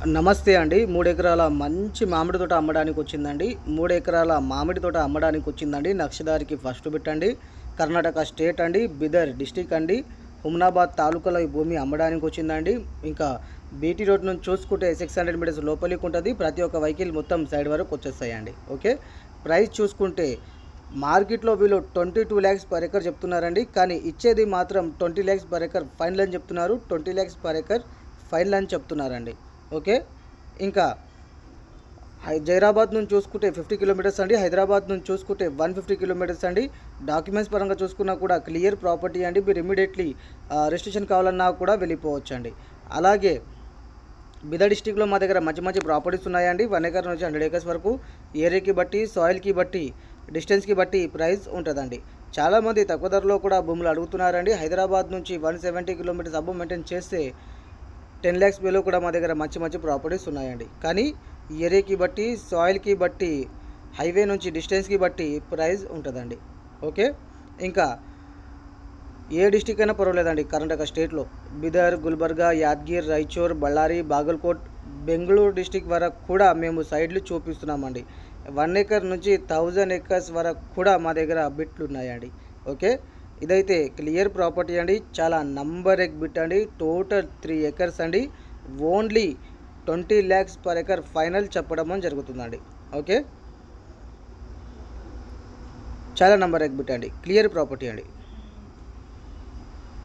నమస్తే అండి. 3 ఎకరాల మంచి మామిడి తోట అమ్మడానికి వచ్చిందండి. 3 ఎకరాల మామిడి తోట అమ్మడానికి వచ్చిందండి. నక్షదారికి ఫస్ట్ బిట్ అండి. కర్ణాటక స్టేట్ అండి. బిదర్ డిస్టిక్ అండి. హుమ్నాబాద్ తాలూకాలో ఈ భూమి అమ్మడానికి వచ్చిందండి. ఇంకా బీటీ రోడ్ నుంచి చూసుకుంటే 600 మీటర్స్ లోపలికి ఉంటుంది. ప్రతి ఒక్క వెహికల్ మొత్తం సైడ్ వరకు వచ్చేస్తాయండి. ఓకే, ప్రైస్ చూసుకుంటే మార్కెట్లో వీళ్ళు 22 lakhs పర్ ఎకర్ చెప్తున్నారండి. కానీ ఇచ్చేది మాత్రం 20 lakhs పర్ ఎకర్ ఫైనల్ అని చెప్తున్నారు. 20 lakhs పర్ ఎకర్ ఫైనల్ అని చెప్తున్నారండి. ఓకే, ఇంకా జైరాబాద్ నుంచి చూసుకుంటే 50 కిలోమీటర్స్ అండి. హైదరాబాద్ నుంచి చూసుకుంటే 150 కిలోమీటర్స్ అండి. డాక్యుమెంట్స్ పరంగా చూసుకున్నా కూడా క్లియర్ ప్రాపర్టీ అండి. మీరు ఇమీడియట్లీ రిజిస్ట్రేషన్ కావాలన్నా కూడా వెళ్ళిపోవచ్చు అండి. అలాగే బిదర్ డిస్టిక్లో మా దగ్గర మంచి మంచి ప్రాపర్టీస్ ఉన్నాయండి. 1 ఎకర్ నుంచి 100 acres వరకు ఏరియాకి బట్టి, సాయిల్కి బట్టి, డిస్టెన్స్కి బట్టి ప్రైస్ ఉంటుందండి. చాలామంది తక్కువ ధరలో కూడా భూములు అడుగుతున్నారండి. హైదరాబాద్ నుంచి 170 కిలోమీటర్స్ అబవ్ మెయింటైన్ చేస్తే 10 lakhs బిలో కూడా మా దగ్గర మంచి మంచి ప్రాపర్టీస్ ఉన్నాయండి. కానీ ఏరియాకి బట్టి, సాయిల్కి బట్టి, హైవే నుంచి డిస్టెన్స్కి బట్టి ప్రైస్ ఉంటుందండి. ఓకే, ఇంకా ఏ డిస్టిక్ అయినా పర్వాలేదండి. కర్ణాటక స్టేట్లో బిదర్, గుల్బర్గా, యాద్గిర్, రాయచూర్, బళ్ళారి, బాగల్కోట్, బెంగళూరు డిస్టిక్ వరకు కూడా మేము సైడ్లు చూపిస్తున్నామండి. 1 ఎకర్ నుంచి 1000 acres వరకు కూడా మా దగ్గర బిట్లు ఉన్నాయండి. ఓకే, ఇదైతే క్లియర్ ప్రాపర్టీ అండి. చాలా నంబర్ ఎక్ బిట్ అండి. టోటల్ 3 acres అండి. Only 20 lakhs per acre final చెప్పడం జరుగుతుందండి. ఓకే, చాలా నంబర్ ఎక్ బిట్ అండి. క్లియర్ ప్రాపర్టీ అండి.